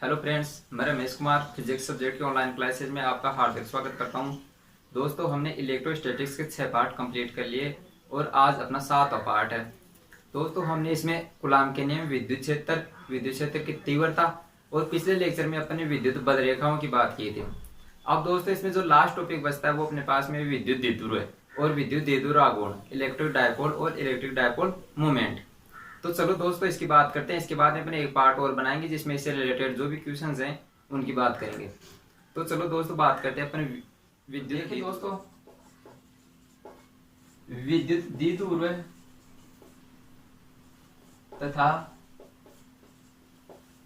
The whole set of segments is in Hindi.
हेलो फ्रेंड्स, मैं रमेश कुमार फिजिक्स सब्जेक्ट के ऑनलाइन क्लासेज में आपका हार्दिक स्वागत करता हूं। दोस्तों, हमने इलेक्ट्रोस्टैटिक्स के 6 पार्ट कंप्लीट कर लिए और आज अपना 7वां पार्ट है। दोस्तों, हमने इसमें कूलाम के नियम, विद्युत क्षेत्र की तीव्रता और पिछले लेक्चर में अपने विद्युत बल रेखाओं की बात की थी। अब दोस्तों, इसमें जो लास्ट टॉपिक बचता है वो अपने पास में विद्युत द्विध्रुव है और विद्युत द्विध्रुव आघूर्ण, इलेक्ट्रिक डायपोल और इलेक्ट्रिक डायपोल मोमेंट। तो चलो दोस्तों, इसकी बात करते हैं। इसके बाद में अपने एक पार्ट और बनाएंगे जिसमें इससे रिलेटेड जो भी क्वेश्चंस हैं उनकी बात करेंगे। तो चलो दोस्तों, बात करते हैं अपने विद्युत की। दोस्तों, विद्युत द्विध्रुव तथा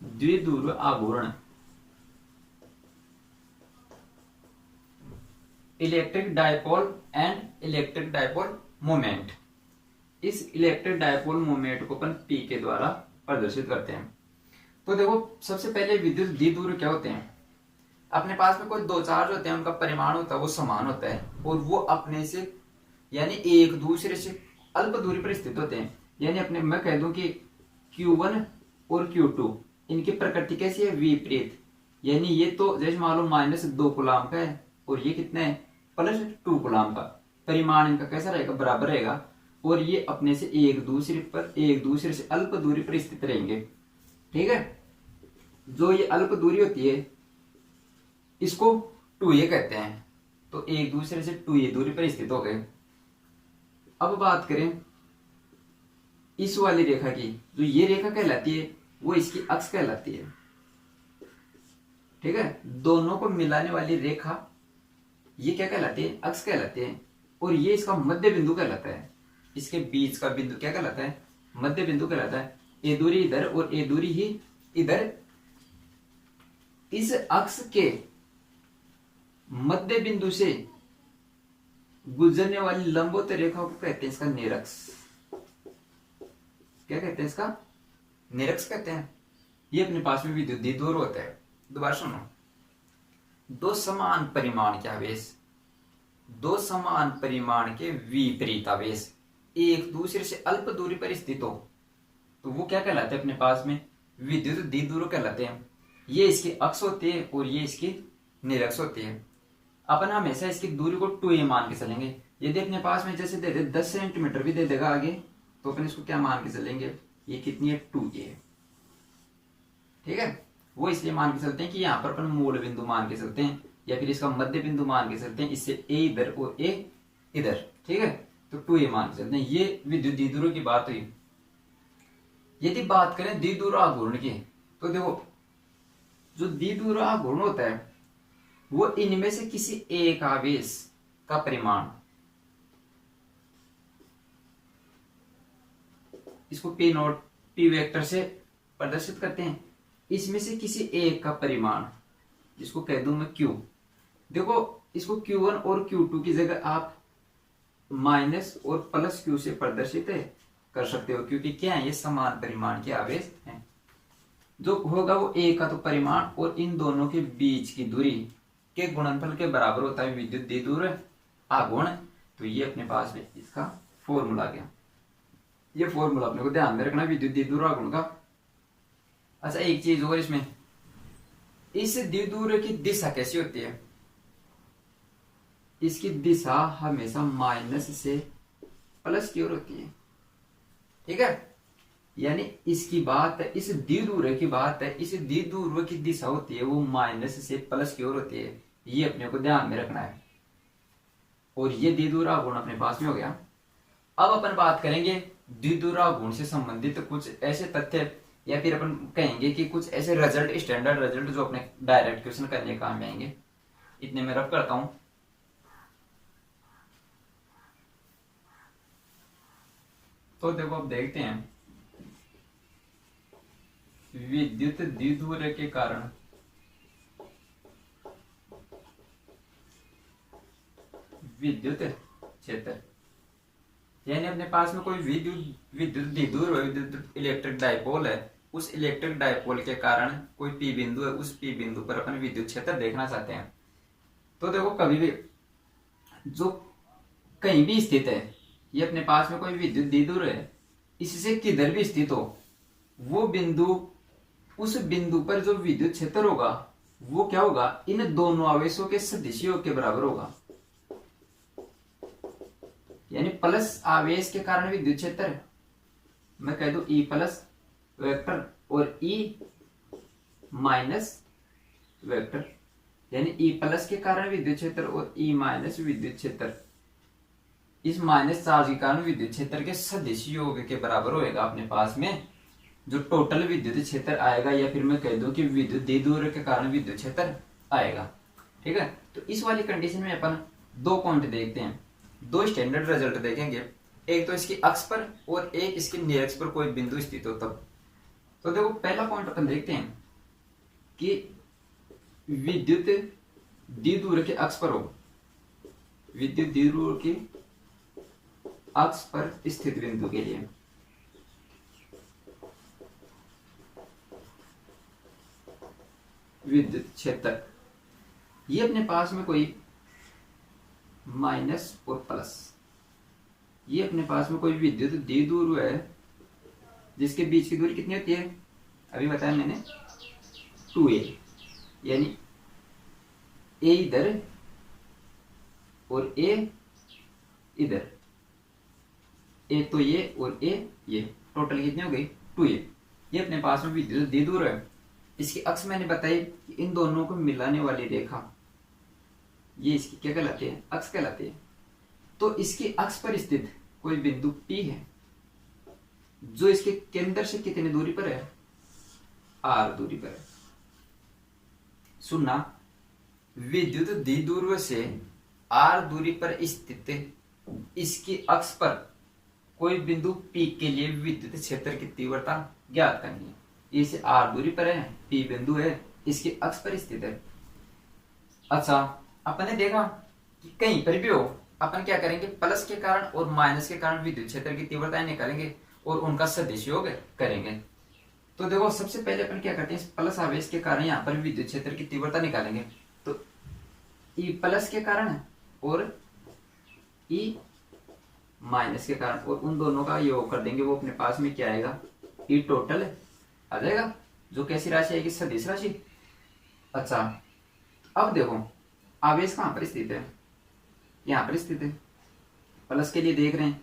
द्विध्रुव आघूर्ण, electric dipole and electric dipole moment. इस इलेक्ट्रिक डायपोल मोमेंट को अपन पी के द्वारा प्रदर्शित करते हैं। तो देखो, सबसे पहले विद्युत द्विध्रुव क्या होते हैं। अपने पास में कोई दो चार्ज होते हैं, उनका परिमाण होता है वो समान होता है और वो अपने से यानी एक दूसरे से अल्प दूरी पर स्थित होते हैं। यानी अपने मैं कह दूं कि Q1 और Q2 इनकी प्रकृति कैसी है, विपरीत। यानी ये तो जैसे मान लो -2 कूलाम का है और ये कितना है, +2 कूलाम का। परिमाण इनका कैसा रहेगा, बराबर रहेगा और ये अपने से एक दूसरे से अल्प दूरी पर स्थित रहेंगे। ठीक है, जो ये अल्प दूरी होती है इसको 2a कहते हैं। तो एक दूसरे से 2a दूरी पर स्थित हो गए। अब बात करें इस वाली रेखा की, जो ये रेखा कहलाती है वो इसकी अक्ष कहलाती है। ठीक है, दोनों को मिलाने वाली रेखा ये क्या कहलाती है, अक्ष कहलाती है। और ये इसका मध्य बिंदु कहलाता है। इसके बीच का बिंदु क्या कहलाता है, मध्य बिंदु कहलाता है। ए दूरी इधर और ए दूरी ही इधर। इस अक्ष के मध्य बिंदु से गुजरने वाली लंबवत रेखा को कहते हैं इसका निरक्ष। क्या कहते हैं, इसका निरक्ष कहते हैं। ये अपने पास में विद्युत द्विध्रुव होता है। दोबारा सुनो, दो समान परिमाण के आवेश, दो समान परिमाण के विपरीत आवेश एक दूसरे से अल्प दूरी पर स्थित हो तो वो क्या कहलाते हैं, अपने पास में विद्युत द्विध्रुव कहलाते हैं। ये इसकी अक्ष होती है और ये इसकी निरक्ष होती है। अपन हमेशा इसकी दूरी को 2a मान के चलेंगे। यदि अपने पास में जैसे दे दे 10 सेंटीमीटर भी दे देगा आगे, तो अपन इसको क्या मान के चलेंगे, ये कितनी है, 2a। ठीक है, वो इसलिए मान के चलते हैं कि यहाँ पर अपन मूल बिंदु मान के चलते हैं या फिर इसका मध्य बिंदु मान के चलते हैं। इससे a इधर और a इधर। ठीक है, तो 2a मान के चलते हैं। ये विद्युत द्विध्रुव की बात हुई। यदि बात करें द्विध्रुव आघूर्ण की, तो देखो जो द्विध्रुव आघूर्ण होता है वो इनमें से किसी एक आवेश का परिमाण, इसको P0 P वेक्टर से प्रदर्शित करते हैं। इसमें से किसी एक का परिमाण, जिसको कह दूं मैं Q। देखो, इसको Q1 और Q2 की जगह आप माइनस और प्लस Q से प्रदर्शित कर सकते हो, क्योंकि क्या है, ये समान परिमाण के आवेश हैं। जो होगा वो A का तो परिमाण और इन दोनों के बीच की दूरी के गुणनफल के बराबर होता है विद्युत द्विध्रुव आघूर्ण। तो ये अपने पास में इसका फॉर्मूला आ गया। ये फॉर्मूला अपने को ध्यान में रखना विद्युत द्विध्रुव आघूर्ण का। अच्छा, एक चीज और इसमें, इस द्विध्रुव की दिशा कैसी होती है, इसकी दिशा हमेशा माइनस से प्लस की ओर होती है। ठीक है, यानी इसकी बात है, इस द्विध्रुव की बात है, इस द्विध्रुव की दिशा होती है वो माइनस से प्लस की ओर होती है। ये अपने को ध्यान में रखना है। और ये द्विध्रुव आघूर्ण अपने पास में हो गया। अब अपन बात करेंगे द्विध्रुव आघूर्ण से संबंधित कुछ ऐसे तथ्य या फिर अपन कहेंगे कि कुछ ऐसे रिजल्ट, स्टैंडर्ड रिजल्ट जो अपने डायरेक्ट क्वेश्चन करने काम में आएंगे। इतने में रफ करता हूं। तो देखो, अब देखते हैं विद्युत द्विध्रुव के कारण विद्युत क्षेत्र, यानी अपने पास में कोई विद्युत द्विध्रुव है, विद्युत इलेक्ट्रिक डायपोल है। उस इलेक्ट्रिक डायपोल के कारण कोई पी बिंदु है, उस पी बिंदु पर अपन विद्युत क्षेत्र देखना चाहते हैं। तो देखो, कभी भी जो कहीं भी स्थित है, ये अपने पास में कोई विद्युत द्विध्रुव है, इससे किधर भी स्थित हो वो बिंदु उस बिंदु पर जो विद्युत क्षेत्र होगा वो क्या होगा, इन दोनों आवेशों के सदिश योग के बराबर होगा। यानी प्लस आवेश के कारण विद्युत क्षेत्र, मैं कह दूं ई प्लस वेक्टर और ई माइनस वेक्टर, यानी ई प्लस के कारण विद्युत क्षेत्र और ई माइनस विद्युत क्षेत्र, इस माइनस चार्ज के कारण विद्युत क्षेत्र के सदिश योग के बराबर होएगा अपने पास में जो टोटल विद्युत क्षेत्र आएगा, या फिर मैं कह दूं कि विद्युत द्विध्रुव के कारण विद्युत क्षेत्र आएगा। ठीक है, तो इस वाली कंडीशन में अपन दो पॉइंट देखते हैं, दो स्टैंडर्ड रिजल्ट देखेंगे, एक तो इसकी अक्ष पर और एक इसके निरक्ष पर कोई बिंदु स्थित हो तब। तो देखो पहला पॉइंट अपन देखते हैं कि विद्युत द्विध्रुव के अक्ष पर हो, विद्युत द्विध्रुव की अक्ष पर स्थित बिंदु के लिए विद्युत क्षेत्र, ये अपने पास में कोई माइनस और प्लस, ये अपने पास में कोई विद्युत द्विध्रुव है जिसके बीच की दूरी कितनी होती है, अभी बताया मैंने 2a, यानी a इधर और a इधर, a तो ये और a ये, टोटल कितनी हो गई 2a। ये अपने पास में विद्युत द्विध्रुव है। इसकी अक्ष मैंने बताई कि इन दोनों को मिलाने वाली रेखा, ये इसकी क्या कहलाती है, अक्ष कहलाती है। तो इसकी अक्ष पर स्थित कोई बिंदु P है जो इसके केंद्र से कितनी दूरी पर है, r दूरी पर है। सुनना, विद्युत द्विध्रुव से r दूरी पर स्थित इसकी अक्ष पर कोई बिंदु P के लिए विद्युत क्षेत्र की तीव्रता ज्ञात करनी है। इसे r दूरी पर है, P बिंदु है, इसकी अक्ष पर स्थित है। अच्छा, अपन ने देखा कि कहीं पर भी हो अपन क्या करेंगे, प्लस के कारण और माइनस के कारण विद्युत क्षेत्र की तीव्रताएं निकालेंगे और उनका सदिश योग करेंगे। तो देखो सबसे पहले अपन क्या करते हैं, प्लस आवेश के कारण यहाँ पर विद्युत क्षेत्र की तीव्रता निकालेंगे। तो ई प्लस के कारण और ई माइनस के कारण, और उन दोनों का योग कर देंगे, वो अपने पास में क्या आएगा, ई टोटल आ जाएगा, जो कैसी राशि आएगी, सदिश राशि। अच्छा, अब देखो आवेश कहां पर स्थित है, यहां पर स्थित है, प्लस के लिए देख रहे हैं,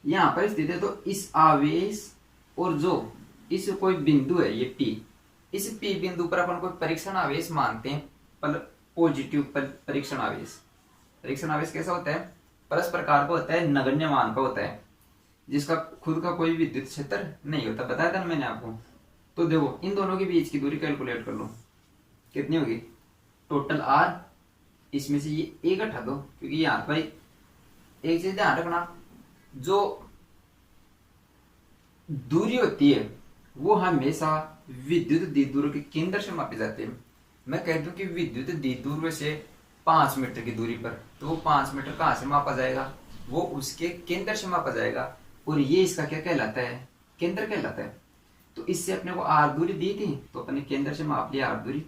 यहां पर स्थित है। तो इस आवेश और जो इस कोई बिंदु है ये P, इस P बिंदु पर अपन कोई परीक्षण आवेश मानते हैं, पॉजिटिव परीक्षण आवेश। परीक्षण आवेश कैसा होता है, प्लस प्रकार का होता है, नगण्य मान का होता है, जिसका खुद का कोई विद्युत क्षेत्र नहीं होता, बताया था ना मैंने आपको। तो देखो इन दोनों के बीच की दूरी कैलकुलेट कर लो, कितनी होगी, टोटल r, इसमें से ये एक हटा दो, क्योंकि यहाँ पर एक चीज ध्यान रखना, जो दूरी होती है वो हमेशा विद्युत द्विध्रुव के केंद्र से मापी जाती है। मैं कह दूं कि विद्युत द्विध्रुव से 5 मीटर की दूरी पर, तो वो 5 मीटर कहां से मापा जाएगा, वो उसके केंद्र से मापा जाएगा, और ये इसका क्या कहलाता है, केंद्र कहलाता है। तो इससे अपने को r दूरी दी थी, तो अपने केंद्र से माप लिया r दूरी।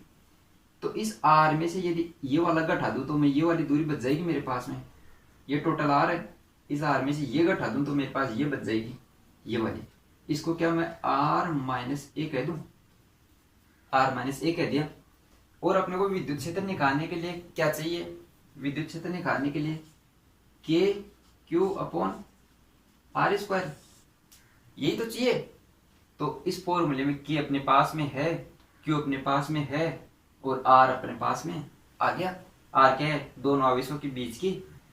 तो इस r में से यदि ये वाला घटा दूं तो मैं ये वाली दूरी बच जाएगी मेरे पास में, ये टोटल r है, इस r में से ये घटा दूं तो मेरे पास ये बच जाएगी, ये वाली। इसको क्या मैं r माइनस ए कह दूं, r माइनस ए कह दिया। और अपने को विद्युत क्षेत्र निकालने के लिए क्या चाहिए, विद्युत क्षेत्र निकालने के लिए के क्यू अपॉन आर स्क्वायर, यही तो चाहिए। तो इस फॉर्मूले में के अपने पास में है, क्यू अपने पास में है, और आर अपने पास में आ गया। आर क्या है, दोनों आवेशों के बीच की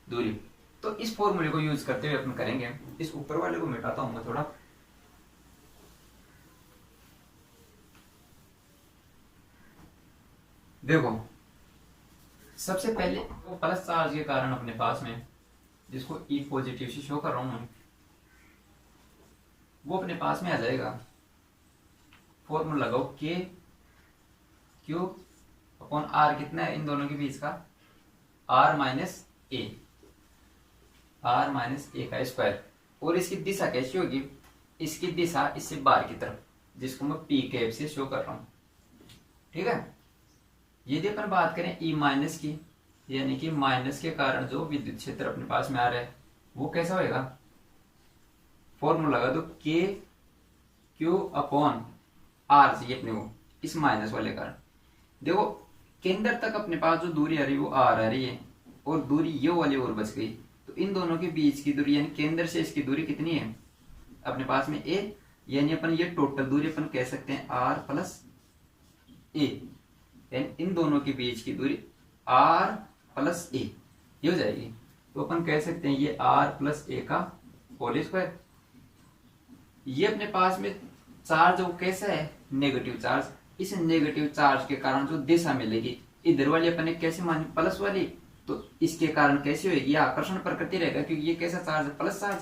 दूरी। तो इस फॉर्मूले को यूज करते हुए अपन करेंगे, इस ऊपर वाले को मिटाता हूं मैं थोड़ा, देखो सबसे पहले वो प्लस चार्ज के कारण अपने पास में, जिसको ई पॉजिटिव से शो कर रहा हूं, वो अपने पास में आ जाएगा। फॉर्मूला लगाओ, के क्यू अपॉन आर, कितना है इन दोनों के बीच का, R minus A, R minus A का स्क्वायर। और इसकी दिशा कैसी होगी, इसकी दिशा इससे बाहर की तरफ, जिसको मैं पी कैप से शो कर रहा हूं। ठीक है, यदि अपन बात करें ई माइनस की, यानी कि माइनस के कारण जो विद्युत क्षेत्र अपने पास में आ रहा है वो कैसा होएगा, फॉर्मूला लगा दो, के क्यू अपॉन आर चाहिए अपने को, इस माइनस वाले कारण। देखो केंद्र तक अपने पास जो दूरी आ रही है वो आर आ रही है और दूरी ये वाली और बच गई, तो इन दोनों के बीच की दूरी यानी केंद्र से इसकी दूरी कितनी है अपने पास में ए, यानी अपन ये टोटल दूरी अपन कह सकते हैं आर प्लस ए, यानी इन दोनों के बीच की दूरी आर प्लस ए ये हो जाएगी। तो अपन कह सकते हैं ये आर प्लस ए का होल स्क्वायर। ये अपने पास में चार्ज वो कैसा है नेगेटिव चार्ज, इस नेगेटिव चार्ज के कारण जो दिशा मिलेगी इधर वाली अपन ने कैसे मानी प्लस वाली, तो इसके कारण कैसी होगी आकर्षण प्रकृति रहेगा, क्योंकि ये कैसा चार्ज है प्लस चार्ज,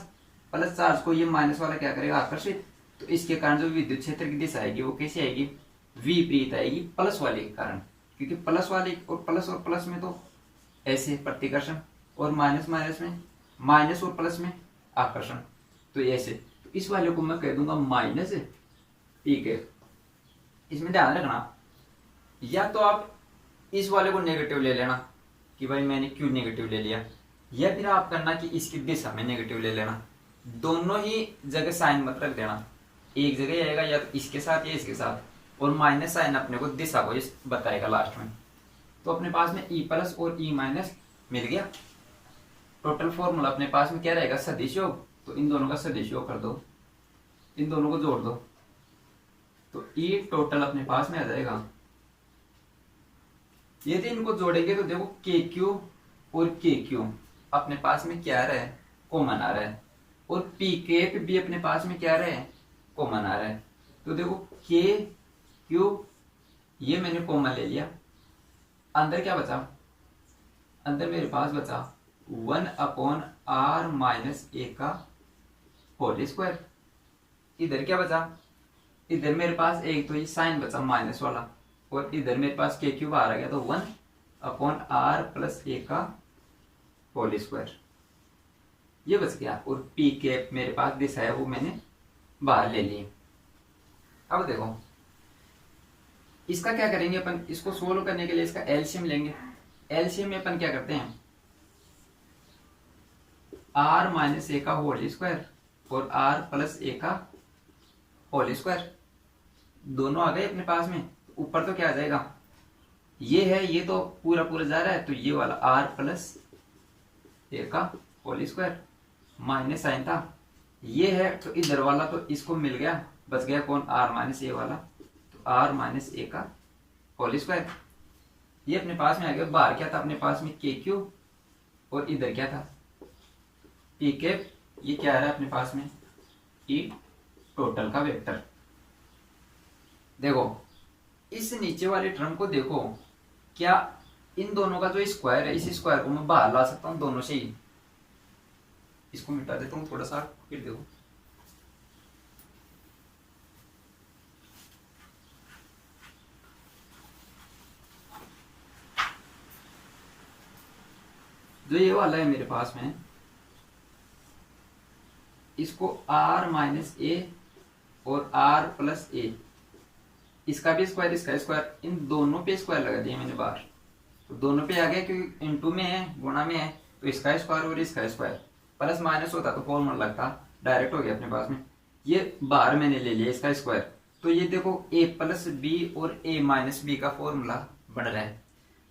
प्लस चार्ज को ये माइनस वाला क्या करेगा आकर्षित, तो इसके कारण जो विद्युत क्षेत्र की दिशा आएगी वो कैसी आएगी विपरीत आएगी प्लस वाले के कारण, क्योंकि प्लस वाले और प्लस में तो ऐसे प्रतिकर्षण और माइनस माइनस में माइनस और प्लस में आकर्षण, तो ऐसे तो इस वाले को मैं कह दूंगा माइनस है। ठीक है, इसमें ध्यान रखना या तो आप इस वाले को नेगेटिव ले लेना कि भाई मैंने क्यों नेगेटिव ले लिया, या फिर आप करना कि इसकी दिशा में नेगेटिव ले लेना, दोनों ही जगह साइन मत रख देना, एक जगह आएगा या तो इसके साथ या इसके साथ, और माइनस साइन अपने को दिशा को इस बताएगा लास्ट में। तो अपने पास में ई प्लस और ई माइनस मिल गया। टोटल फॉर्मूला अपने पास में क्या रहेगा सदिश योग, तो इन दोनों का सदिश योग कर दो, इन दोनों को जोड़ दो, तो ई टोटल अपने पास में आ जाएगा। यदि इनको जोड़ेंगे तो देखो के क्यू और के क्यू अपने पास में क्या आ रहा है कॉमन आ रहा है, और पी के भी अपने पास में क्या आ रहा है कॉमन आ रहा है। तो देखो के क्यू ये मैंने कॉमन ले लिया, अंदर क्या बचा, अंदर मेरे पास बचा 1/r माइनस ए का होल स्क्वायर। इधर क्या बचा, इधर मेरे पास एक तो ये साइन बचा माइनस वाला, और इधर मेरे पास के क्यू बाहर आ गया, तो 1/r प्लस ए का होल स्क्वायर ये बच गया, और पी के मेरे पास दिशा है वो मैंने बाहर ले ली। अब देखो इसका क्या करेंगे अपन, इसको सोल्व करने के लिए इसका एलसीएम लेंगे। एलसीएम में अपन क्या करते हैं r माइनस ए का होल स्क्वायर और r प्लस ए का होल स्क्वायर दोनों आ गए अपने पास में। ऊपर तो क्या आ जाएगा, ये है ये तो पूरा पूरा जा रहा है, तो ये वाला r प्लस ए का होल स्क्वायर माइनस साइन था, ये है तो इधर वाला तो इसको मिल गया, बच गया कौन r माइनस ए वाला, तो r माइनस ए का होल स्क्वायर ये अपने पास में आ गया। बाहर क्या था अपने पास में के क्यू और इधर क्या था पी के, ये क्या आ रहा है अपने पास में ई टोटल का वेक्टर। देखो इस नीचे वाले टर्म को देखो, क्या इन दोनों का जो स्क्वायर है इस स्क्वायर को मैं बाहर ला सकता हूं दोनों से ही, इसको मिटा देता हूं थोड़ा सा, फिर देखो जो ये वाला है मेरे पास में, इसको r माइनस ए और r प्लस ए, इसका भी स्क्वायर इसका स्क्वायर, इन दोनों पे स्क्वायर लगा दिया मैंने बाहर, तो दोनों पे आ गया क्योंकि इनटू में है गुणा में है, तो इसका स्क्वायर और इसका स्क्वायर प्लस माइनस होता तो फॉर्मूला लगता, डायरेक्ट हो गया अपने पास में। ये बाहर मैंने ले लिया इसका स्क्वायर, तो ये देखो a प्लस बी और a माइनस बी का फॉर्मूला बन रहा है,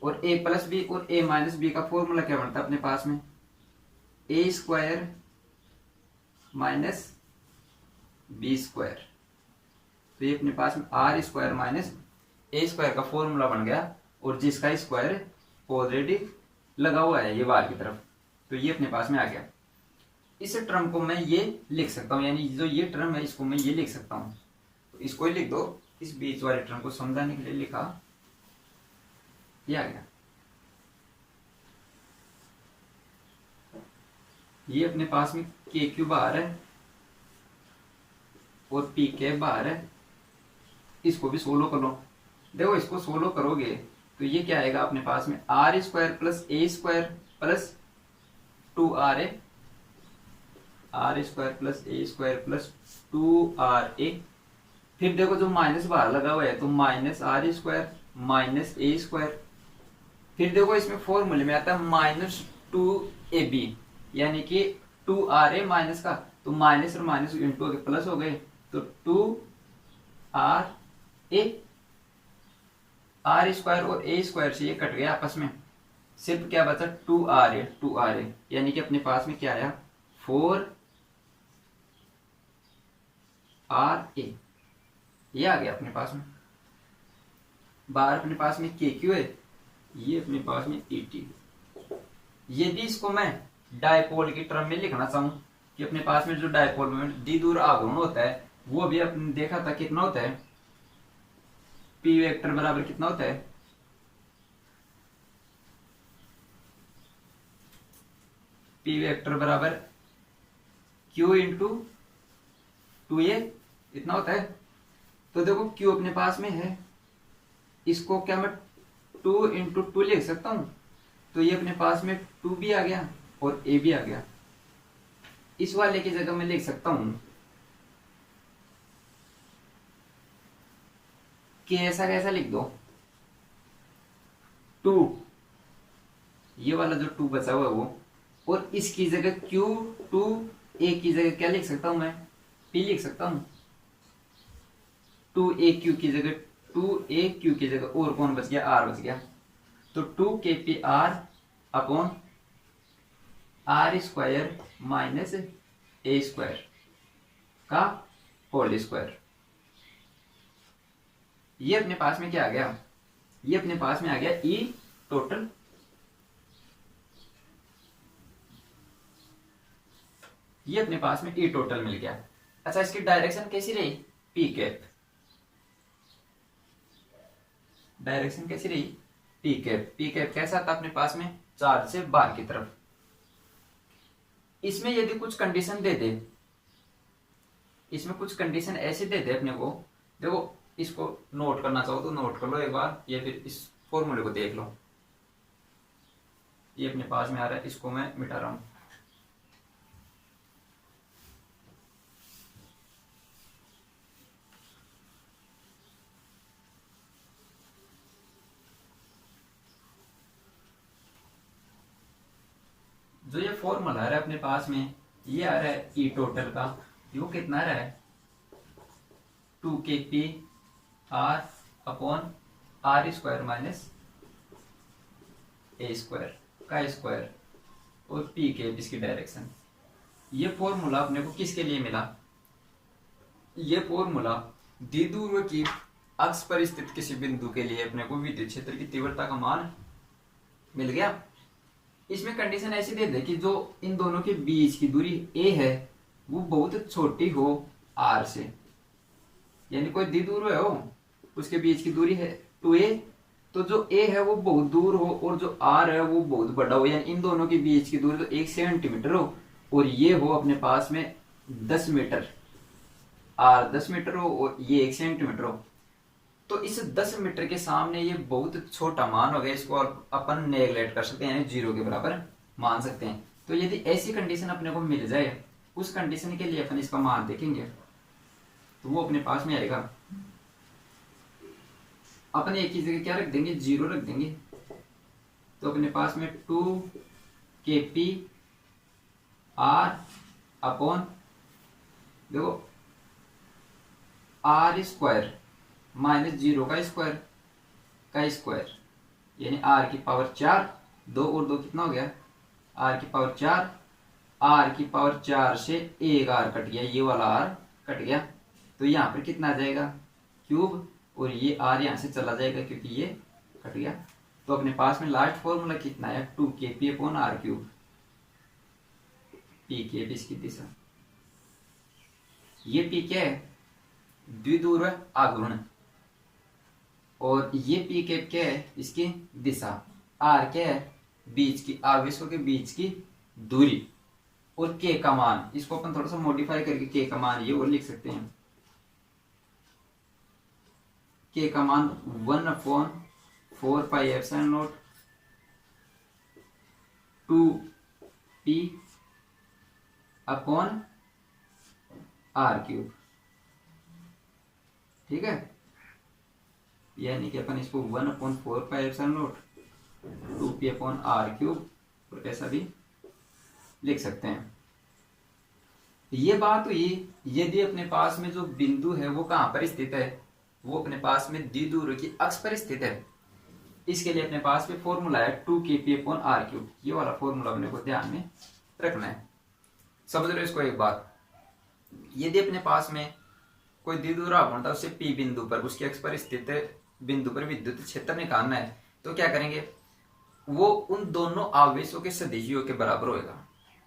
और a प्लस बी और a माइनस बी का फॉर्मूला क्या बनता है अपने पास में a square minus B square, तो ये अपने पास में R square minus A square का फॉर्मूला बन गया, और जिसका स्क्वायर ऑलरेडी लगा हुआ है ये बाहर की तरफ, तो ये अपने पास में आ गया। इस टर्म को मैं ये लिख सकता हूँ, यानी जो ये टर्म है इसको मैं ये लिख सकता हूँ, तो इसको ही लिख दो, इस बीच वाले टर्म को समझाने के लिए लिखा, ये आ गया। ये अपने पास में के क्यू बाहर है और पी के बाहर है, इसको भी सोलो कर लो। देखो इसको सोलो करोगे तो ये क्या आएगा अपने पास में R square plus A square plus 2r A, R square plus A square plus 2r A. फिर देखो जो माइनस बाहर लगा हुआ है तो minus R square minus A square, फिर देखो इसमें फॉर्मूले में आता है माइनस 2ab, यानी कि 2r ए माइनस का, तो माइनस और माइनस इंटू हो गए प्लस हो गए, तो 2r ए आर स्क्वायर और ए स्क्वायर से ये कट गया आपस में, सिर्फ क्या बचा 2r है, 2r है, यानी कि अपने पास में क्या आया 4r a, ये आ गया अपने पास में। बाहर अपने पास में के क्यू है, ये अपने पास में ई टी। यदि इसको मैं डायपोल की टर्म में लिखना चाहूं कि अपने पास में जो डायपोल मोमेंट डी दूर आघूर्ण होता है वो भी अपने देखा था कितना होता है, पी वेक्टर बराबर कितना होता है, पी वेक्टर बराबर क्यू इंटू 2a, इतना होता है। तो देखो क्यू अपने पास में है, इसको क्या मैं 2 इंटू 2 लिख सकता हूं, तो ये अपने पास में 2 भी आ गया और a भी आ गया। इस वाले की जगह मैं लिख सकता हूं कि ऐसा कैसा लिख दो 2, ये वाला जो 2 बचा हुआ है वो, और इसकी जगह क्यू 2a की जगह क्या लिख सकता हूं मैं, p लिख सकता हूं। 2a की जगह 2a की जगह और कौन बच गया, r बच गया। तो 2kpr upon are square minus A square का होल स्क्वायर। ये अपने पास में क्या आ गया, ये अपने पास में आ गया ई टोटल, ये अपने पास में ई टोटल मिल गया। अच्छा, इसकी डायरेक्शन कैसी रही, पी कैप, डायरेक्शन कैसी रही, पी कैप। पी कैप कैसा था अपने पास में, चार्ज से बाहर की तरफ। इसमें यदि कुछ कंडीशन दे दे, इसमें कुछ कंडीशन ऐसे दे दे अपने को, देखो इसको नोट करना चाहो तो नोट कर लो एक बार, या फिर इस फॉर्मूले को देख लो। ये अपने पास में आ रहा है, इसको मैं मिटा रहा हूं। जो ये फॉर्मूला आ रहा है अपने पास में, ये आ रहा है ई टोटल का, यो कितना आ रहा है 2kp r upon are square minus A square का स्क्वायर और पी के इसकी डायरेक्शन। ये फॉर्मूला अपने को किसके लिए मिला, ये फॉर्मूला द्विध्रुव की अक्ष पर स्थित किसी बिंदु के लिए अपने को विद्युत क्षेत्र की तीव्रता का मान मिल गया। इसमें कंडीशन ऐसी दे दे कि जो इन दोनों के बीच की दूरी a है वो बहुत छोटी हो r से, यानी कोई द्विध्रुव है हो, उसके बीच की दूरी है 2a, तो जो a है वो बहुत दूर हो और जो r है वो बहुत बड़ा हो, यानी इन दोनों के बीच की दूरी तो 1 सेंटीमीटर हो और ये हो अपने पास में 10 मीटर, r 10 मीटर हो और ये 1 सेंटीमीटर हो। तो इस 10 मीटर के सामने ये बहुत छोटा मान हो गया, इसको अपन नेगलेक्ट कर सकते हैं, यानी 0 के बराबर मान सकते हैं। तो यदि ऐसी कंडीशन अपने को मिल जाए, उस कंडीशन के लिए अपन इसका मान देखेंगे, तो वो अपने पास में आएगा, अपन एक ही जगह क्या रख देंगे, 0 रख देंगे। तो अपने पास में 2kp r अपॉन देखो r स्क्वायर माइनस 0 का स्क्वायर यानी r की पावर 4, 2 और 2 कितना हो गया, r की पावर 4, r की पावर 4 से एक r कट गया, ये वाला r कट गया, तो यहाँ पर कितना आ जाएगा क्यूब, और ये r यहाँ से चला जाएगा क्योंकि ये कट गया। तो अपने पास में लास्ट फॉर्मूला कितना है 2kp upon r cube, p के इसकी दिशा, ये p क्या है, द्विध्रुव आघूर्ण, और ये पी कैप क्या है, इसकी दिशा, आर क्या है, बीच की आवेशों के बीच की दूरी, और के का मान, इसको अपन थोड़ा सा मॉडिफाई करके के का मान ये और लिख सकते हैं, के का मान 1/4 pi epsilon naught 2p upon R cube, ठीक है, यानी कि अपन इसको 1/4 pi epsilon naught 2p upon R cube और ऐसा भी लिख सकते हैं। ये बात हुई यदि अपने पास में जो बिंदु है वो कहां पर स्थित है, वो अपने पास में द्विध्रुव की अक्ष पर स्थित है। इसके लिए अपने पास में फॉर्मूला है 2kp/r³। ये वाला फॉर्मूला अपने को ध्यान में रखना है। समझ लो इसको एक बार, यदि अपने पास में कोई द्विध्रुव आघूर्ण था, उससे P बिंदु पर, उसकी अक्ष पर स्थित बिंदु पर विद्युत क्षेत्र निकालना है, तो क्या करेंगे, वो उन दोनों आवेशों के सदिशियों के बराबर होगा,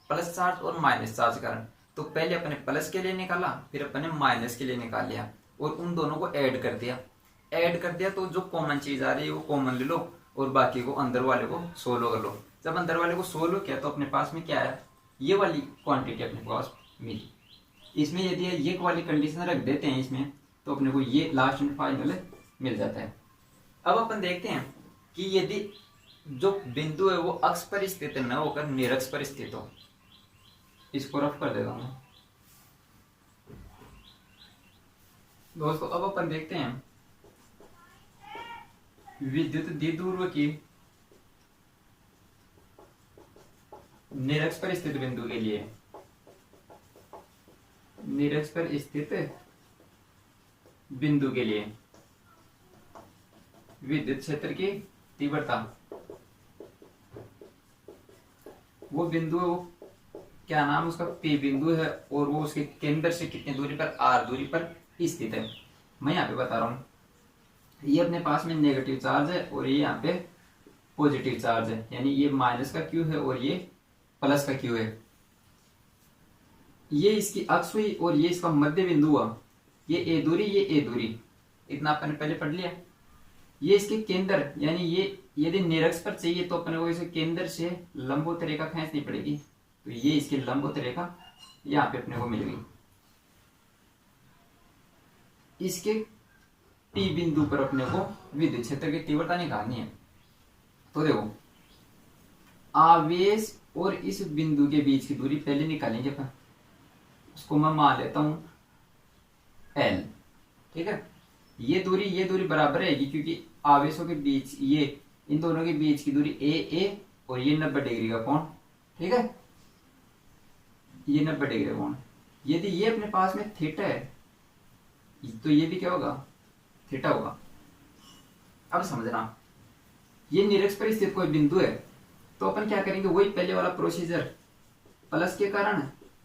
प्लस चार्ज और माइनस चार्ज कारण। तो पहले अपने प्लस के लिए निकाला, फिर अपने माइनस के लिए निकाल लिया और उन दोनों को ऐड कर दिया। तो जो कॉमन चीज आ रही है वो कॉमन ले लो और बाकी को अंदर वाले को सोल्व कर लो। जब अंदर वाले को सोल्व किया तो अपने पास में क्या है, ये वाली क्वांटिटी अपने पास मिली। इसमें यदि ये वाली कंडीशन रख देते हैं इसमें, तो अपने को ये लास्ट में फाइनल मिल जाता है। अब अपन देखते हैं कि यदि जो बिंदु है वो अक्ष पर स्थित न होकर निरक्ष पर स्थित हो। इसको रफ कर देता हूं दोस्तों। अब अपन देखते हैं विद्युत द्विध्रुव की निरक्ष पर स्थित बिंदु के लिए, निरक्ष पर स्थित बिंदु के लिए विद्युत क्षेत्र की तीव्रता, वो बिंदु क्या नाम उसका P बिंदु है और वो उसके केंद्र से कितनी दूरी पर, R दूरी पर स्थित है। मैं यहाँ पे बता रहा हूँ, ये अपने पास में नेगेटिव चार्ज है और ये यहाँ पे पॉजिटिव चार्ज है, यानी ये माइनस का Q है और ये प्लस का Q है। ये इसकी अक्ष हुई और ये इसका मध्य बिंदु हुआ, ये A दूरी, ये A दूरी, इतना अपन ने पहले पढ़ लिया। ये इसके केंद्र, यानी ये यदि निरक्ष पर चाहिए तो अपने को इसे केंद्र से लंबवत रेखा खींचनी पड़ेगी, तो ये इसकी लंबवत रेखा यहाँ पे अपने को मिल गई। इसके P बिंदु पर अपने को विद्युत क्षेत्र की तीव्रता निकालनी है। तो देखो, आवेश और इस बिंदु के बीच की दूरी पहले निकालेंगे अपन, उसको मैं मान लेता हूं L, ठीक है। ये दूरी बराबर रहेगी क्योंकि आवेशों के बीच, ये इन दोनों के बीच की दूरी A और ये 90 डिग्री का कोण, ठीक है, ये 90 डिग्री का कोण। यदि ये अपने पास में थीटा है तो ये भी क्या होगा, थीटा होगा। अब समझना, ये निरक्ष पर स्थित कोई बिंदु है तो अपन क्या करेंगे, वही पहले वाला प्रोसीजर, प्लस के कारण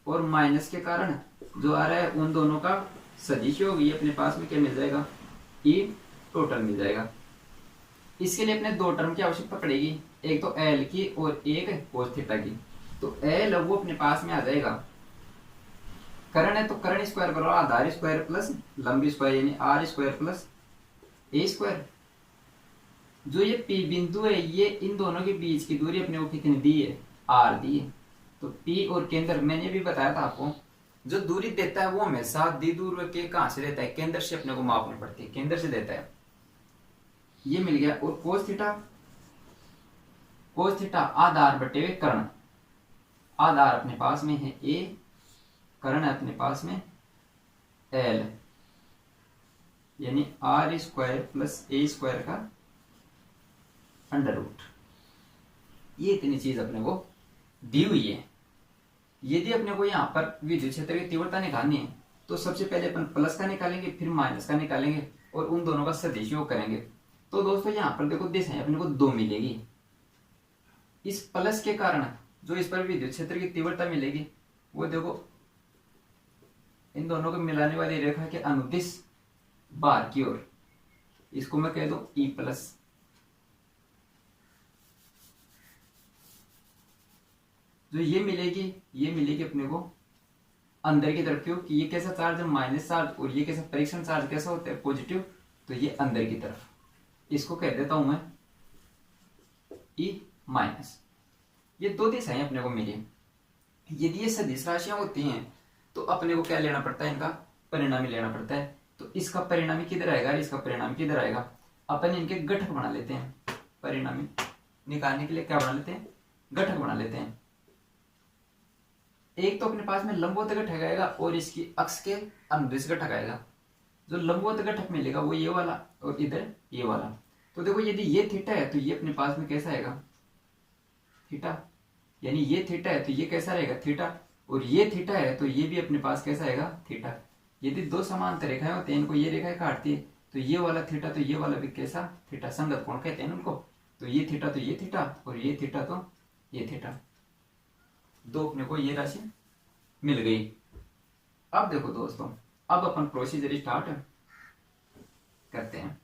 और माइनस के कारण जो आ रहा है उन दोनों का सदिश होगी, ये अपने पास में क्या मिल जाएगा, E टोटल मिल जाएगा। इसके लिए अपने दो टर्म की आवश्यकता पड़ेगी, एक तो L की और एक cos थीटा की। तो L वो अपने पास में आ जाएगा, करण है तो करण स्क्वायर बराबर आधार स्क्वायर प्लस लंबी स्क्वायर, यानी R square plus A square. जो ये P बिंदु है, ये इन दोनों के बीच की दूरी अपने को कितनी दी है, R दी है। तो P और केंद्र, मैंने भी बताया था आपको, जो दूरी देता है वो हमेशा द्विध्रुव के कहां से देता है, केंद्र से अपने को मापनी पड़ती है, केंद्र से देता है। ये मिल गया। और cos थीटा आधार बटे हुए कर्ण, आधार अपने पास में है A, कर्ण है अपने पास में L, यानी R square plus A square का अंडर रूट। ये इतनी चीज अपने को दी हुई है। यदि अपने को यहाँ पर विद्युत क्षेत्र की तीव्रता निकालनी है तो सबसे पहले अपन प्लस का निकालेंगे, फिर माइनस का निकालेंगे और उन दोनों का सदिश योग करेंगे। तो दोस्तों यहाँ पर देखो दिशाएं अपने को दो मिलेगी। इस प्लस के कारण जो इस पर विद्युत क्षेत्र की तीव्रता मिलेगी वो देखो इन दोनों को मिलाने वाली रेखा के अनुदिश बाहर की ओर, इसको मैं कह दूं E प्लस। जो ये मिलेगी अपने को अंदर की तरफ, क्योंकि ये कैसा चार्ज है, माइनस चार्ज, और ये कैसा परीक्षण चार्ज कैसा होता है, पॉजिटिव, तो ये अंदर की तरफ। इसको कह देता हूं मैं E माइनस। ये दो दिशाएं अपने को मिली। यदि ये सदिश राशियां होती हैं तो अपने को क्या लेना पड़ता है, इनका परिणामी लेना पड़ता है। तो इसका परिणामी किधर आएगा, इसका परिणामी किधर आएगा, अपन इनके घटक बना लेते हैं। परिणामी निकालने के लिए क्या बना लेते हैं, घटक बना लेते हैं। एक तो अपने पास में लंबवत घटक आएगा और इसकी अक्ष के अनुदिश घटक आएगा। जो लंबवत घटक मिलेगा वो ये वाला और इधर ये वाला। तो देखो यदि ये थीटा है तो ये अपने पास में कैसा आएगा, थीटा, यानी ये थीटा है तो ये कैसा रहेगा, थीटा, और ये थीटा है तो ये भी अपने पास कैसा आएगा, थीटा। यदि दो समांतर रेखाएं होती हैं, इनको ये रेखाएं काटती है तो ये वाला थीटा तो ये वाला भी कैसा थीटा, संगत कोण कहते हैं उनको। तो ये थीटा तो ये थीटा और ये थीटा तो ये थीटा, दो अपने को ये राशि मिल गई। अब देखो दोस्तों, अब अपन प्रोसीजर स्टार्ट करते हैं।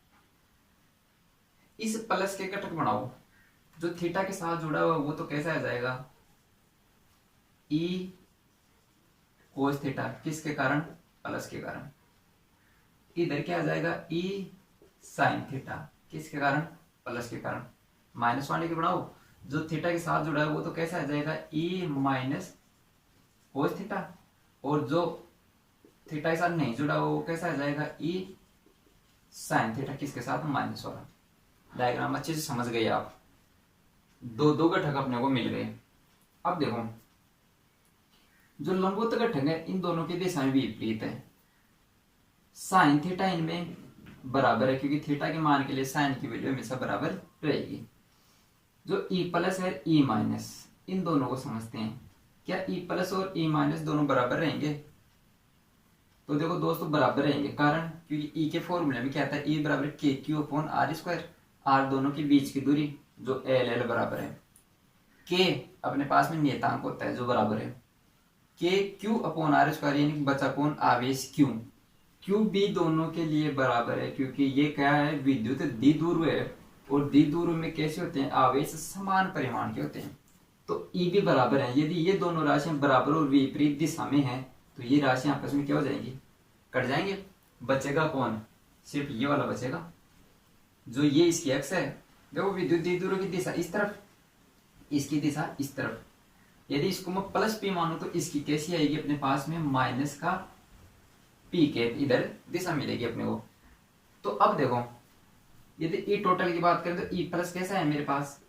इस प्लस के घटक बनाओ, जो थीटा के साथ जुड़ा हुआ वो तो कैसा आ जाएगा, ई कोस थीटा, किसके कारण, प्लस के कारण। इधर क्या आ जाएगा, ई साइन थीटा, किसके कारण, प्लस के कारण। माइनस वाले के बनाओ, जो थीटा के साथ जुड़ा है वो तो कैसा आ जाएगा, ई माइनस कोस थीटा, और जो थीटा के साथ नहीं जुड़ा वो कैसा आ जाएगा, ई साइन थीटा, किसके साथ, माइनस वाला। डायग्राम अच्छे से समझ गए आप, दो दो घटक अपने को मिल गए। अब देखो, जो लंबवत घटक है इन दोनों की दिशाएं विपरीत है। साइन थीटा इनमें बराबर है, क्योंकि थीटा के मान के लिए साइन की वैल्यू हमेशा बराबर रहेगी। जो ई प्लस है ई माइनस, इन दोनों को समझते हैं। क्या ई प्लस और ई माइनस दोनों बराबर रहेंगे, तो देखो दोस्तों बराबर रहेंगे, कारण क्योंकि ई के फॉर्मूले में क्या आता है, ई बराबर K Q upon are square, R दोनों के बीच की दूरी जो एल एल बराबर है। के अपने पास में नियतांक होता है जो बराबर है के क्यू अपॉन आर स्क्वायर, यानी बचा कौन, आवेश क्यू। क्यू भी दोनों के लिए बराबर है, क्योंकि ये क्या है, विद्युत द्विध्रुव है, और द्विध्रुव में कैसे होते हैं, आवेश समान परिमाण के होते हैं। तो ई भी बराबर है। यदि ये दोनों राशियां बराबर और विपरीत दिशा में हैं तो ये राशियां आपस में क्या हो जाएंगी, कट जाएंगे। बचेगा कौन, सिर्फ ये वाला बचेगा, जो ये इसकी एक्स है। देखो विद्युत द्विध्रुव की दिशा इस तरफ, इसकी दिशा इस तरफ। यदि इसको मैं प्लस पी मानू तो इसकी कैसी आएगी अपने पास में, माइनस का पी के इधर दिशा मिलेगी अपने को। तो अब देखो, यदि ई टोटल की बात करें तो ई प्लस कैसा है मेरे पास,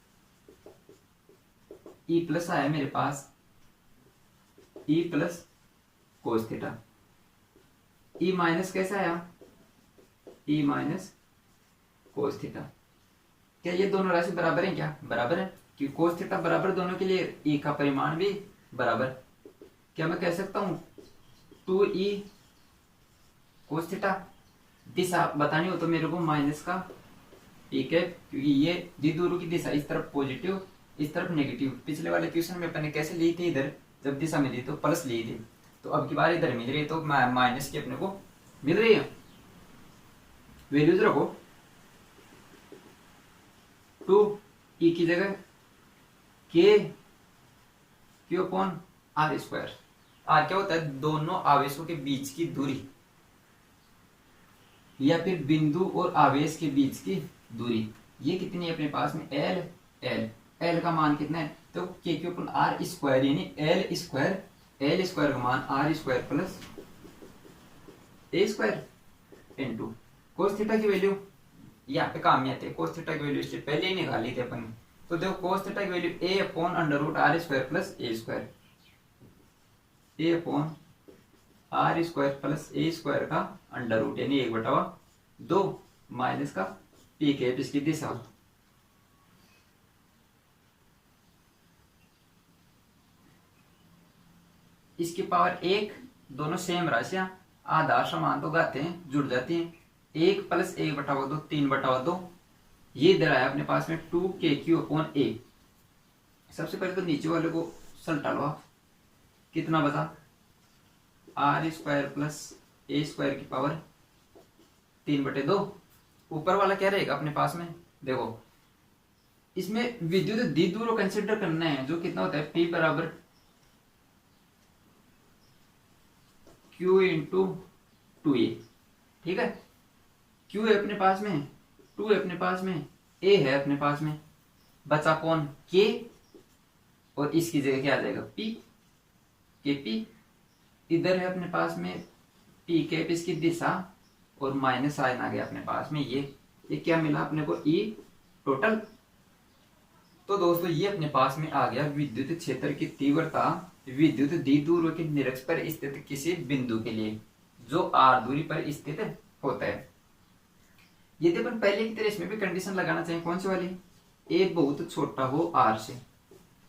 ई प्लस आया मेरे पास, E plus cos theta. E minus कैसा आया, ई माइनस कोस थीटा। क्या ये दोनों राशि बराबर हैं, क्या बराबर है, कि कोस थीटा बराबर दोनों के लिए, ई का परिमाण भी बराबर। क्या मैं कह सकता हूं 2e कोस थीटा। दिशा बतानी हो तो मेरे को माइनस का पी कैप, क्योंकि ये द्विध्रुव की दिशा इस तरफ पॉजिटिव इस तरफ नेगेटिव। पिछले वाले क्वेश्चन में अपने कैसे ली थी, इधर जब दिशा मिली तो प्लस ली थी, तो अब की बार इधर मिल रही है तो माइनस की अपने को मिल रही है। वैल्यूज रखो, 2e की जगह K Q upon are square. R क्या होता है, दोनों आवेशों के बीच की दूरी, या फिर बिंदु और आवेश के बीच की दूरी। ये कितनी है अपने पास में, एल एल। एल का मान कितना है, तो K Q upon are square, यानी एल स्क्वायर, एल स्क्वायर का मान आर स्क्वायर प्लस ए स्क्वायर इनटू कोस थीटा की वैल्यू। यहाँ पे काम में आते हैं, कोस थीटा की वैल्यू इससे पहले ही निकाली थी अपन। तो देखो कोस थीटा की value a upon under root r square plus A square, a upon are square plus A square का अंडर रूट, यानी 1/2 माइनस का पी कैप, इसकी दिशा। इसकी पावर 1, दोनों सेम राशियां आधार समान तो गाते हैं, जुड़ जाती हैं। 1 प्लस 1/2 3/2। ये इधर आया अपने पास में 2kq अपॉन a। सबसे पहले तो नीचे वाले को सलटा लो आप, कितना बचा, आर स्क्वायर प्लस ए स्क्वायर की पावर 3/2। ऊपर वाला क्या रहेगा अपने पास में, देखो इसमें विद्युत द्विध्रुव कंसिडर करना है, जो कितना होता है, P बराबर Q इंटू 2a। ठीक है, Q है अपने पास में, 2 है अपने पास में, A है अपने पास में, बचा कौन, K, और इसकी जगह क्या आ जाएगा, P, KP। इधर है अपने पास में P कैप, इसकी दिशा, और माइनस साइन आ गया अपने पास में। ये क्या मिला अपने को, E टोटल। तो दोस्तों ये अपने पास में आ गया विद्युत क्षेत्र की तीव्रता विद्युत द्विध्रुव के निरक्ष पर स्थित किसी बिंदु के लिए जो r दूरी पर स्थित होता है। यदि अपन पहले की तरह इसमें भी कंडीशन लगाना चाहिए, कौन सी वाली, a बहुत छोटा हो r से,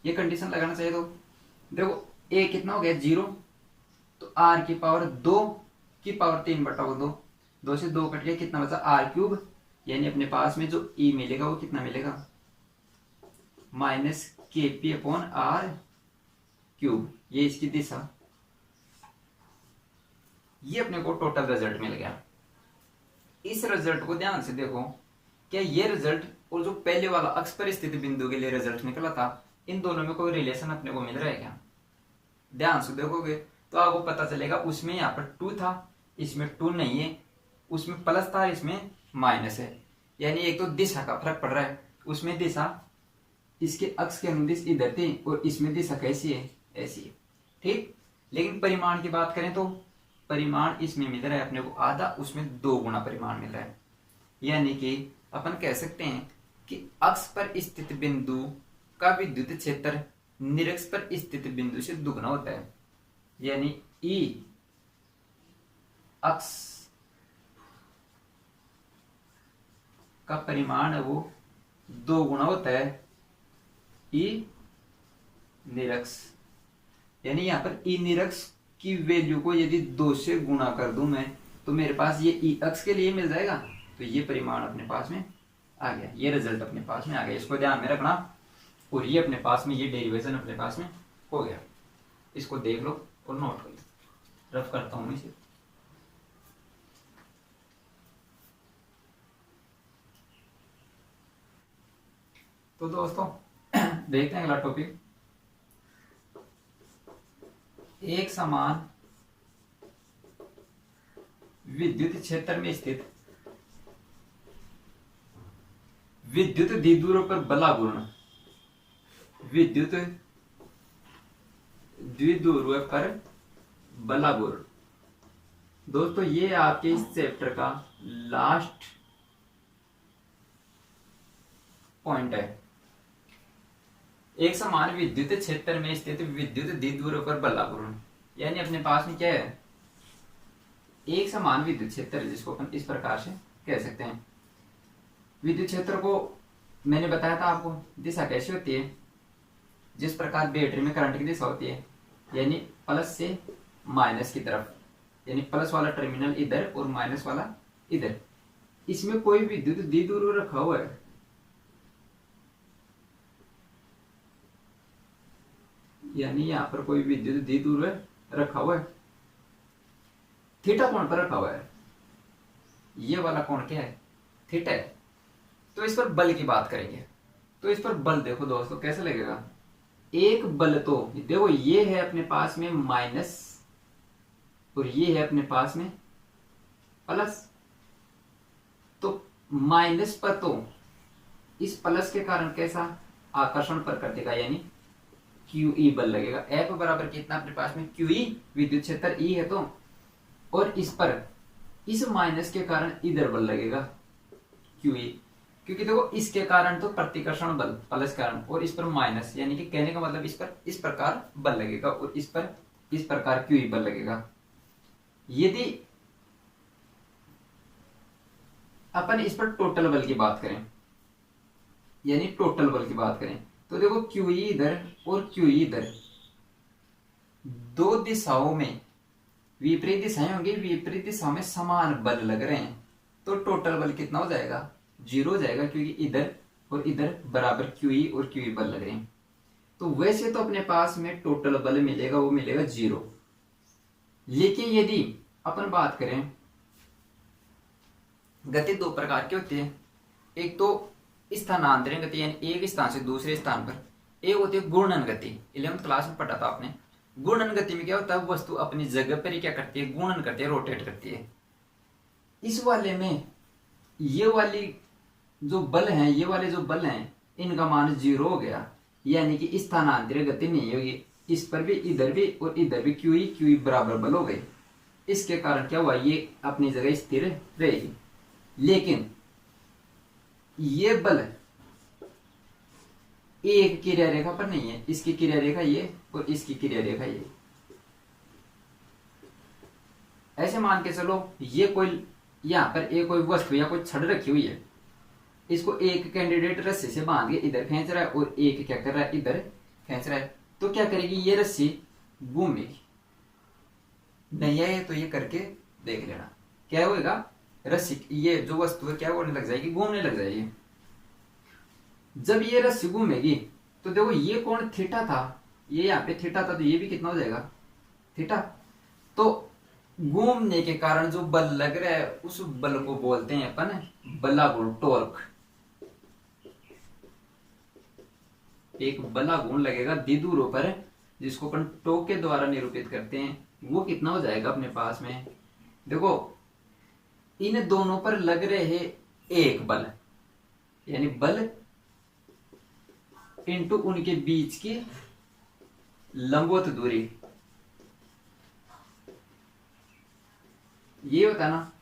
ये कंडीशन लगाना चाहिए। तो देखो a कितना हो गया 0, तो r की पावर 2 की पावर 3/2, 2 से 2 कट गया, कितना बचा आर क्यूब, यानी अपने पास में जो ई मिलेगा वो कितना मिलेगा माइनस के पी अपॉन आर क्यूब, ये इसकी दिशा। ये अपने को टोटल रिजल्ट मिल गया। इस रिजल्ट को ध्यान से देखो, क्या ये रिजल्ट और जो पहले वाला अक्ष पर स्थित बिंदु के लिए रिजल्ट निकला था, इन दोनों में कोई रिलेशन अपने को मिल रहा है क्या? ध्यान से देखोगे तो आपको पता चलेगा, उसमें यहाँ पर 2 था, इसमें 2 नहीं है, उसमें प्लस था, इसमें माइनस है, यानी एक तो दिशा का फर्क पड़ रहा है। उसमें दिशा इसके अक्ष के अनुदिश इधर थी और इसमें दिशा कैसी है, ऐसी है, ठीक। लेकिन परिमाण की बात करें तो परिमाण इसमें मिल रहा है अपने को आधा, उसमें 2 गुना परिमाण मिल रहा है। यानी कि अपन कह सकते हैं कि अक्ष पर स्थित बिंदु का विद्युत क्षेत्र निरक्ष पर स्थित बिंदु से दुगना होता है। यानी ई अक्ष का परिमाण है वो 2 गुना होता है ई निरक्ष। यानी यहां पर ई निरक्ष की वैल्यू को यदि 2 से गुणा कर दूं मैं, तो मेरे पास ये ई अक्ष के लिए मिल जाएगा। तो ये परिमाण अपने पास में आ गया, ये रिजल्ट अपने पास में आ गया, इसको ध्यान में रखना। और ये अपने पास में ये डेरिवेशन अपने पास में हो गया, इसको देख लो और नोट कर लो। रफ करता हूं इसे। तो दोस्तों देखते हैं अगला टॉपिक। एक समान विद्युत क्षेत्र में स्थित विद्युत द्विध्रुव पर बलाघूर्ण, विद्युत द्विध्रुव पर बलाघूर्ण। दोस्तों ये आपके इस चैप्टर का लास्ट पॉइंट है। एक समान विद्युत क्षेत्र में स्थित विद्युत द्विध्रुव पर बलाघूर्ण, यानी अपने पास में क्या है, एक समान विद्युत क्षेत्र जिसको अपन इस प्रकार से कह सकते हैं। विद्युत क्षेत्र को मैंने बताया था आपको, दिशा कैसी होती है, जिस प्रकार बैटरी में करंट की दिशा होती है, यानी प्लस से माइनस की तरफ, यानी प्लस वाला टर्मिनल इधर और माइनस वाला इधर। इसमें कोई विद्युत द्विध्रुव रखा हुआ है, यानी यहां पर कोई विद्युत द्विध्रुव रखा हुआ है, थीटा कोण पर रखा हुआ है। ये वाला कोण क्या है, थीटा है। तो इस पर बल की बात करेंगे, तो इस पर बल देखो दोस्तों कैसे लगेगा। एक बल तो देखो ये है अपने पास में माइनस और ये है अपने पास में प्लस। तो माइनस पर तो इस प्लस के कारण कैसा आकर्षण पर कर देगा, यानी क्यू ई बल लगेगा। एफ बराबर कितना अपने पास में क्यू ई, विद्युत क्षेत्र ई है तो, और इस पर इस माइनस के कारण इधर बल लगेगा क्यू ई, क्योंकि देखो इसके कारण तो प्रतिकर्षण बल प्लस कारण, और इस पर माइनस, यानी कि कहने का मतलब इस पर इस प्रकार बल लगेगा और इस पर इस प्रकार क्यू ई बल लगेगा। यदि अपन इस पर टोटल बल की बात करें, यानी टोटल बल की बात करें, तो देखो क्यू ई इधर और क्यू ई इधर, 2 दिशाओं में विपरीत दिशाएं होंगी, विपरीत दिशा में समान बल लग रहे हैं, तो टोटल बल कितना हो जाएगा, 0 हो जाएगा, क्योंकि इधर और इधर बराबर क्यू ई और क्यू ई बल लग रहे हैं। तो वैसे तो अपने पास में टोटल बल मिलेगा, वो मिलेगा 0। लेकिन यदि अपन बात करें, गति 2 प्रकार की होती है। एक तो स्थानांतरण गति, यानी एक स्थान से दूसरे स्थान पर। एक होती है घूर्णन गति, 11th क्लास में पढ़ा था आपने। घूर्णन गति में क्या होता है, वस्तु अपनी जगह पर ही क्या करती है, घूर्णन करती है, रोटेट करती है। इस वाले में ये वाली जो बल हैं, ये वाले जो बल हैं, इनका मान 0 हो गया, यानी कि स्थानांतरण गति नहीं होगी। इस पर भी, इधर भी और इधर भी क्यू ई बराबर बल हो गए। इसके कारण क्या हुआ, ये अपनी जगह स्थिर रहेगी। लेकिन ये बल एक क्रिया रेखा पर नहीं है, इसकी क्रिया रेखा ये और इसकी क्रिया रेखा ये। ऐसे मान के चलो, ये कोई यहां पर एक कोई वस्तु या कोई छड़ रखी हुई है, इसको एक कैंडिडेट रस्सी से बांध के इधर खींच रहा है और एक क्या कर रहा है, इधर खींच रहा है। तो क्या करेगी, ये रस्सी घूमेगी। नहीं है तो ये करके देख लेना क्या होगा, रस्सी, ये जो वस्तु है क्या होने लग जाएगी, घूमने लग जाएगी। जब ये रस्सी घूमेगी तो देखो ये कोण थीटा था, ये यहाँ पे थीटा था, तो ये भी कितना हो जाएगा, थीटा। तो घूमने के कारण जो बल लग रहा है उस बल को बोलते हैं अपन बलागुण, टॉर्क। एक बलागुण लगेगा द्विध्रुवों पर जिसको अपन टॉर्क के द्वारा निरूपित करते हैं, वो कितना हो जाएगा अपने पास में, देखो इन दोनों पर लग रहे हैं एक बल, यानी बल इनटू उनके बीच की लंबवत दूरी, ये होता ना।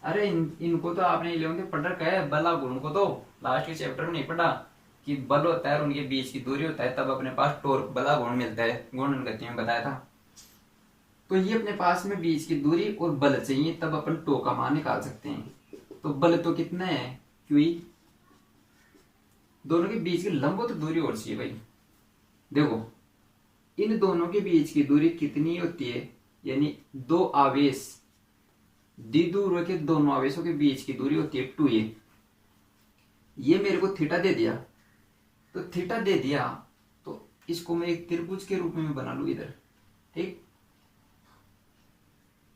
अरे इनको तो आपने इलेवन पढ़ रखा है, बलागुण को तो लास्ट के चैप्टर में नहीं पढ़ा कि बल होता है और उनके बीच की दूरी होता है, तब अपने पास टॉर्क बलागुण मिलता है, गुणन गति में बताया था। तो ये अपने पास में बीच की दूरी और बल चाहिए, तब अपन टो का मान निकाल सकते हैं। तो बल तो कितना है, क्यू, दोनों के बीच की लंबवत दूरी और चाहिए भाई। देखो इन दोनों के बीच की दूरी कितनी होती है, यानी दो आवेश, द्विध्रुव के दोनों आवेशों के बीच की दूरी होती है 2a। ये मेरे को थीटा दे दिया, तो थीटा दे दिया तो इसको मैं एक त्रिभुज के रूप में बना लू इधर, ठीक।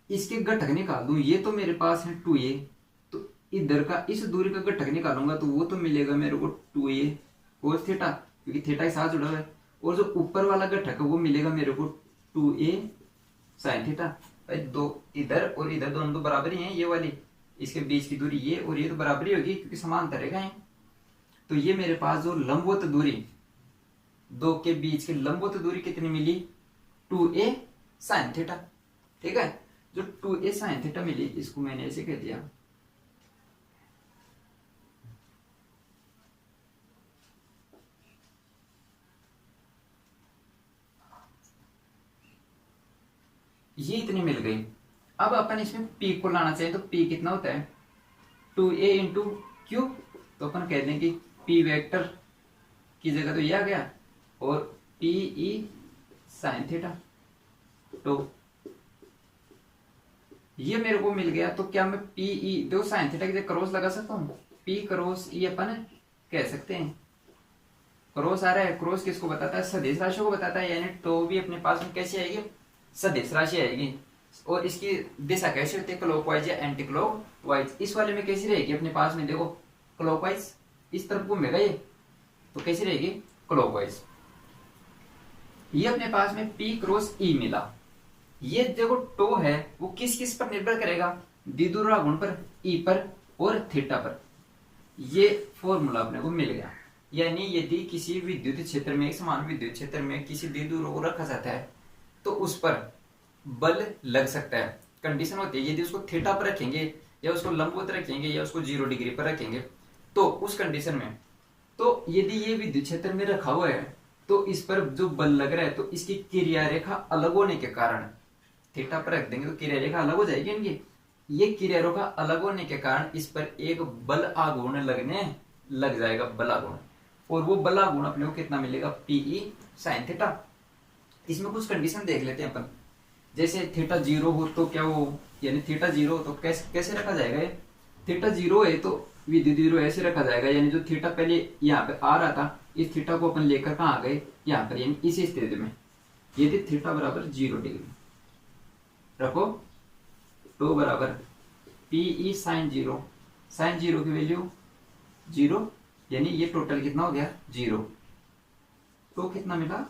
इसके घटक निकाल दूं, ये तो मेरे पास है 2a, तो इधर का इस दूरी का घटक निकालूंगा तो वो तो मिलेगा मेरे को 2a cos थीटा, क्योंकि थीटा के साथ जुड़ा हुआ है। और जो ऊपर वाला घटक है वो मिलेगा मेरे को 2a sin थीटा। भाई दो इधर और इधर दोनों तो बराबर ही हैं, ये वाली इसके बीच की दूरी ये और ये तो बराबर ही होगी क्योंकि समांतर रेखा है। तो ये मेरे पास जो लंबवत दूरी, दो के बीच की लंबवत दूरी कितनी मिली, 2a sin थीटा, ठीक है। जो 2a sin थीटा मिली इसको मैंने ऐसे कह दिया, ये इतनी मिल गई। अब अपन इसमें p को लाना चाहिए, तो p कितना होता है 2a इंटू क्यू, तो अपन कह दें कि p वेक्टर की जगह तो ये आ गया और p e sin थीटा, तो ये मेरे को मिल गया। तो क्या मैं p e देखो sin थीटा की जगह क्रॉस लगा सकता हूँ, p क्रॉस e अपन कह सकते हैं। क्रॉस आ रहा है, क्रॉस किसको बताता है, सदिश राशियों को बताता है, यानी तो भी अपने पास में कैसी आएगी, सदिश राशि आएगी। और इसकी दिशा कैसे होती है, क्लॉकवाइज या एंटी क्लॉकवाइज। इस वाले में कैसी रहेगी अपने पास में, देखो क्लॉकवाइज, इस तरफ घूमेगा ये, तो कैसी रहेगी, क्लॉकवाइज। ये अपने पास में P क्रॉस E मिला। ये देखो टो है वो किस किस पर निर्भर करेगा, द्विध्रुव गुण पर, E पर और थीटा पर। ये फॉर्मूला अपने को मिल गया। यानी यदि किसी विद्युत क्षेत्र में, एक समान विद्युत क्षेत्र में किसी द्विध्रुव को रखा जाता है तो उस पर बल लग सकता है। कंडीशन होती है यदि उसको थीटा पर रखेंगे या उसको लंबवत रखेंगे या उसको 0 डिग्री पर रखेंगे, तो उस कंडीशन में, तो यदि ये विद्युत क्षेत्र में रखा हुआ है तो इस पर जो बल लग रहा है, तो इसकी क्रिया रेखा अलग होने के कारण, थीटा पर रख देंगे तो क्रिया रेखा अलग हो जाएगी इनकी। ये क्रिया रेखा अलग होने के कारण इस पर एक बल आघूर्ण लगने लग जाएगा, बलागुण। और वो बलागुण अपने को कितना मिलेगा, Pe sin थीटा। इसमें कुछ कंडीशन देख लेते हैं अपन। जैसे थीटा 0 हो तो क्या हो, यानी थीटा 0 हो तो कैसे रखा जाएगा, ये थीटा 0 है तो विद्युत द्विध्रुव ऐसे रखा जाएगा, यानी जो थीटा पहले यहाँ पे आ रहा था, इस थीटा को अपन लेकर कहाँ आ गए, यहाँ पर, यानी इस स्थिति में यदि थीटा बराबर 0 डिग्री रखो, तो बराबर Pe sin 0, sin 0 की वैल्यू 0, यानी ये टोटल कितना हो गया 0, तो कितना मिला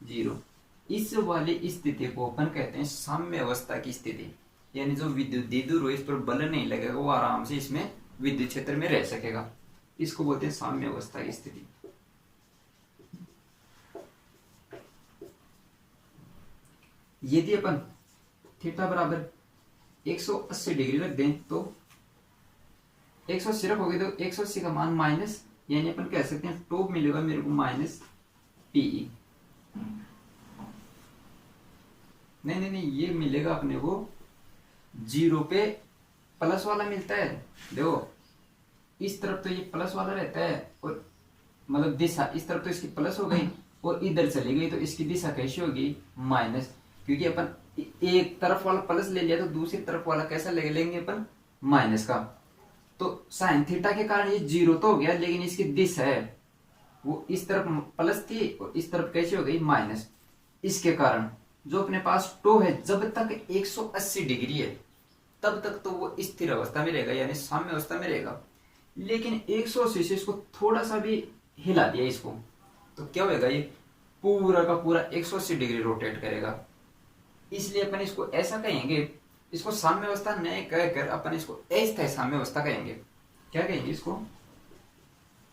0। इस वाली स्थिति को अपन कहते हैं साम्य अवस्था की स्थिति, यानी जो विद्युत द्विध्रुव इस पर बल नहीं लगेगा, वो आराम से इसमें विद्युत क्षेत्र में रह सकेगा। इसको बोलते हैं साम्य अवस्था की स्थिति। यदि अपन थीटा बराबर 180 डिग्री रख दें तो 180 रखोगे तो 180 का मान माइनस, यानी अपन कह सकते हैं टो मिलेगा मेरे को माइनस Pe। नहीं, ये मिलेगा अपने को 0 पे प्लस वाला मिलता है। देखो इस तरफ तो ये प्लस वाला रहता है, और मतलब दिशा इस तरफ तो इसकी प्लस हो गई और इधर चली गई, तो इसकी दिशा कैसी होगी, माइनस। क्योंकि अपन एक तरफ वाला प्लस ले लिया तो दूसरी तरफ वाला कैसा ले लेंगे अपन, माइनस का। तो साइन थीटा के कारण ये जीरो तो हो गया, लेकिन इसकी दिशा है वो इस तरफ प्लस थी और इस तरफ कैसे हो गई माइनस। इसके कारण जो अपने पास टो है जब तक 180 डिग्री है तब तक तो वो स्थिर अवस्था में रहेगा, यानी साम्य अवस्था में रहेगा। लेकिन 180 से इसको थोड़ा सा भी हिला दिया इसको, तो क्या होगा, ये पूरा का पूरा 180 डिग्री रोटेट करेगा। इसलिए अपन इसको ऐसा कहेंगे, इसको साम्य अवस्था नहीं कहकर अपन इसको अस्थायी साम्य अवस्था कहेंगे। क्या कहेंगे इसको,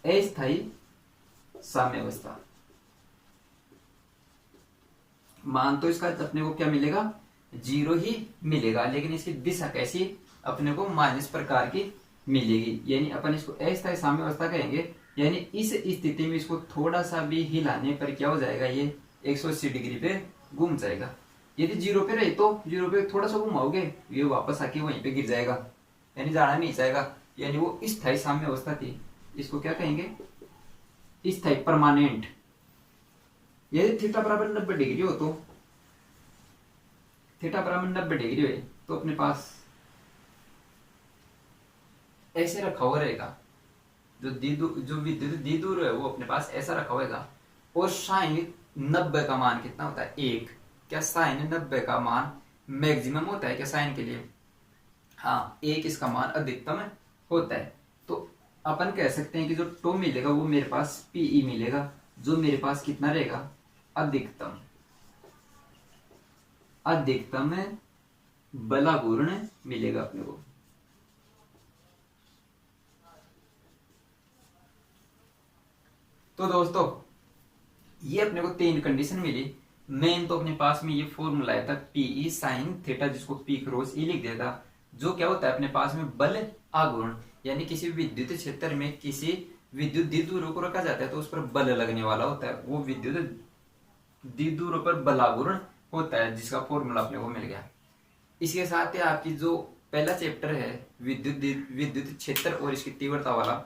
अस्थायी साम्य अवस्था। मान तो इसका अपने को क्या मिलेगा, जीरो ही मिलेगा, लेकिन इसकी दिशा कैसी अपने को माइनस प्रकार की मिलेगी, यानी अपन इसको अस्थायी साम्य अवस्था कहेंगे। यानी इस स्थिति में इसको थोड़ा सा भी हिलाने पर क्या हो जाएगा, ये 180 डिग्री पे घूम जाएगा। यदि जीरो पे रहे तो जीरो पे थोड़ा सा घुमाओगे ये वापस आके वहीं पे गिर जाएगा, यानी जाना नहीं जाएगा, यानी वो स्थायी साम्य अवस्था थी। इसको क्या कहेंगे, स्थायी परमानेंट। यदि थीटा बराबर 90 डिग्री हो तो थीटा बराबर 90 डिग्री हो तो अपने पास ऐसे रखा हुआ रहेगा, जो विद्युत द्विध्रुव है वो अपने पास ऐसा रखा होगा। और साइन 90 का मान कितना होता है, 1। क्या साइन 90 का मान मैक्सिमम होता है क्या साइन के लिए, हाँ 1 इसका मान अधिकतम होता है। तो अपन कह सकते हैं कि जो टो मिलेगा वो मेरे पास पीई मिलेगा, जो मेरे पास कितना रहेगा, अधिकतम बलाघूर्ण मिलेगा अपने को। तो दोस्तों ये अपने को 3 कंडीशन मिली। मेन तो अपने पास में ये फॉर्मूला आया था पीई साइन थीटा, जिसको पी क्रॉस ई लिख दिया था। जो क्या होता है अपने पास में बल आघूर्ण, यानी किसी विद्युत क्षेत्र में किसी विद्युत द्विध्रुव को रखा जाता है तो उस पर बल लगने वाला होता है, वो विद्युत द्विध्रुव पर बलाघूर्ण होता है, जिसका फॉर्मूला अपने को मिल गया। इसके साथ ही आपकी जो पहला चैप्टर है विद्युत क्षेत्र और इसकी तीव्रता वाला,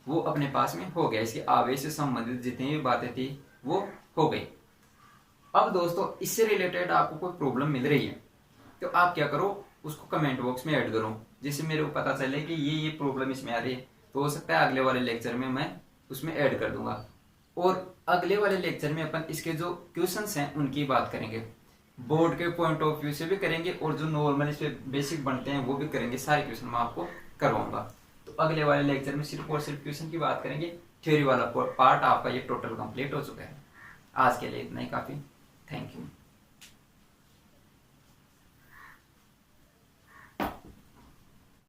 वो अपने पास में हो गया। इसके आवेश से संबंधित जितनी भी बातें थी वो हो गई। अब दोस्तों इससे रिलेटेड आपको कोई प्रॉब्लम मिल रही है तो आप क्या करो, उसको कमेंट बॉक्स में ऐड करो, जिससे मेरे को पता चले कि ये प्रॉब्लम इसमें आ रही है। तो हो सकता है अगले वाले लेक्चर में मैं उसमें ऐड कर दूंगा। और अगले वाले लेक्चर में अपन इसके जो क्वेश्चंस हैं उनकी बात करेंगे, बोर्ड के पॉइंट ऑफ व्यू से भी करेंगे और जो नॉर्मल इस पे बेसिक बनते हैं वो भी करेंगे। सारे क्वेश्चन मैं आपको करवाऊंगा। तो अगले वाले लेक्चर में सिर्फ और सिर्फ क्वेश्चन की बात करेंगे। थ्योरी वाला पार्ट आपका ये टोटल कंप्लीट हो चुका है। आज के लिए इतना ही काफी। Thank you.